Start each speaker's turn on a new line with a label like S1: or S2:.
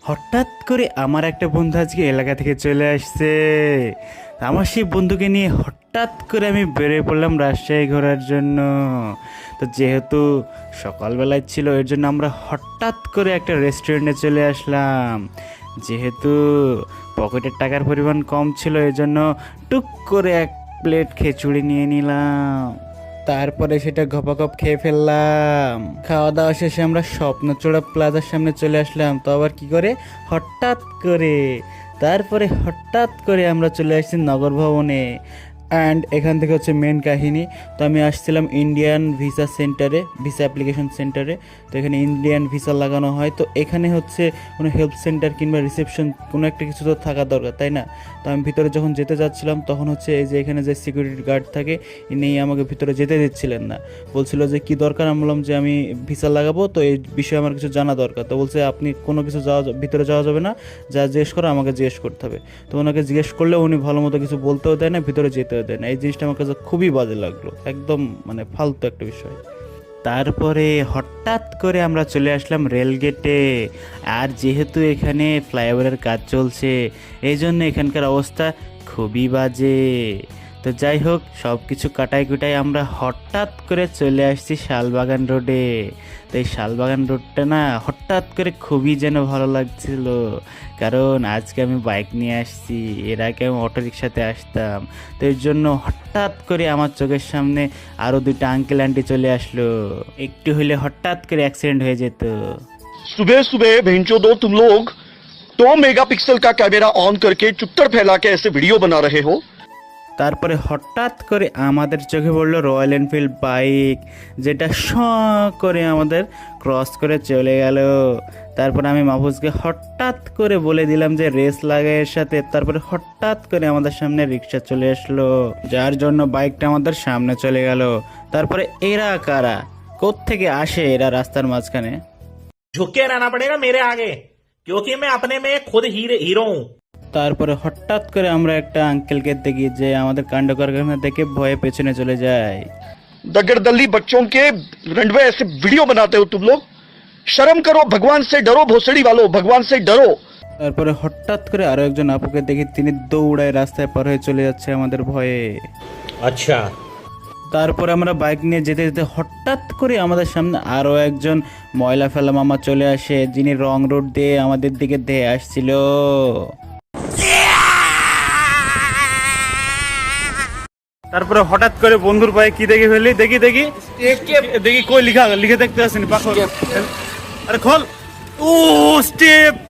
S1: হঠাৎ করে আমার একটা বন্ধু আজকে এলাকা থেকে চলে আসছে। আমার সেই বন্ধুকে নিয়ে হঠাৎ করে আমি বেরিয়ে পড়লাম রাজশাহী ঘোরার জন্য। তো যেহেতু সকালবেলায় ছিল এর জন্য আমরা হঠাৎ করে একটা রেস্টুরেন্টে চলে আসলাম। যেহেতু পকেটের টাকার পরিমাণ কম ছিল এর জন্য টুক করে এক প্লেট খিচুড়ি নিয়ে নিলাম। তারপরে সেটা গপাগপ খেয়ে ফেললাম। খাওয়া দাওয়া শেষে আমরা স্বপ্নচূড়া প্লাজার সামনে চলে আসলাম। তো আবার কি করে হঠাৎ করে আমরা চলে আসছি নগর ভবনে। অ্যান্ড এখান থেকে হচ্ছে মেন কাহিনী। তো আমি আসছিলাম ইন্ডিয়ান ভিসা সেন্টারে, ভিসা অ্যাপ্লিকেশন সেন্টারে। তো এখানে ইন্ডিয়ান ভিসা লাগানো হয়। তো এখানে হচ্ছে কোনো হেল্প সেন্টার কিংবা রিসেপশন কোনো একটা কিছু তো থাকা দরকার, তাই না? তো আমি ভিতরে যখন যেতে যাচ্ছিলাম তখন হচ্ছে এই যে এখানে যে সিকিউরিটি গার্ড থাকে ইনি আমাকে ভিতরে যেতে দিচ্ছিলেন না। বলছিল যে কি দরকার। আমি বললাম যে আমি ভিসা লাগাবো, তো এই বিষয়ে আমার কিছু জানা দরকার। তো বলছে আপনি কোনো কিছু ভিতরে যাওয়া যাবে না, যা জিজ্ঞেস করো আমাকে জিজ্ঞেস করতে হবে। তো ওনাকে জিজ্ঞেস করলে উনি ভালো মতো কিছু বলতেও দেয় না, ভিতরে যেতেও দেয় না। এই জিনিসটা আমার কাছে খুবই বাজে লাগলো, একদম মানে ফালতু একটা বিষয়। তারপরে হঠাৎ করে আমরা চলে আসলাম রেলগেটে। আর যেহেতু এখানে ফ্লাইওভারের কাজ চলছে এই জন্য এখানকার অবস্থা খুবই বাজে। তো যাই হোক, সব কিছু কাটাই কুটাই আমরা হঠাৎ করে চলে আসছি শালবাগান রোডে। তো এই শালবাগান রোডটা না হঠাৎ করে খুবই যেন ভালো লাগছিল, কারণ আজকে আমি বাইক নিয়ে আসছি। এর আগে আমি অটোরিকশাতে আসতাম। তো এর জন্য হঠাৎ করে আমার চোখের সামনে আরও দুটো আঙ্কেল আন্টি চলে আসলো। একটু হলে হঠাৎ করে অ্যাক্সিডেন্ট হয়ে যেত।
S2: सुबह सुबह भेंचो दो तुम लोग 2 मेगापिक्सल का कैमरा ऑन करके चुत्तर फैला के ऐसे वीडियो बना रहे हो।
S1: তারপরে হঠাৎ করে আমাদের চোখে পড়লো রয়্যাল এনফিল্ড বাইক, যেটা শ করে আমাদের ক্রস করে চলে গেল। তারপরে আমি মাহফুজকে হঠাৎ করে বলে দিলাম যে রেস লাগে এর সাথে। তারপরে হঠাৎ করে আমাদের সামনে রিক্সা চলে আসলো, যার জন্য বাইকটা আমাদের সামনে চলে গেল। তারপরে এরা কারা, কোত্থেকে আসে এরা রাস্তার মাঝখানে?
S3: झुक के रहना पड़ेगा मेरे आगे, क्योंकि मैं अपने में खुद हीरो हूँ।
S1: তারপরে হঠাৎ করে আমরা একটা আঙ্কেলকে দেখি যে আমাদের কাণ্ড কারখানা দেখে ভয়ে পেছনে চলে যায়।
S2: दगड़दल्ली बच्चों के रंडवे ऐसे वीडियो बनाते हो तुम लोग। शर्म करो, भगवान से डरो, भोसड़ी वालों, भगवान से डरो।
S1: তারপরে হঠাৎ করে আরো একজন আপুকে দেখি, তিনি দৌড়ায় রাস্তায় পার হয়ে চলে যাচ্ছে আমাদের ভয়ে।
S3: अच्छा,
S1: তারপর আমরা বাইক নিয়ে যেতে যেতে হঠাৎ করে আমাদের সামনে আরো একজন ময়লা ফেলা মামা চলে আসে, যিনি রং রোড দিয়ে আমাদের দিকে ধেয়ে আসছিল। তারপরে হঠাৎ করে বন্ধুর পায়ে কি দেখে ফেলি, দেখি কই লিখে দেখতে আসেনি পাখর। আরে খোল, ও স্টেপ।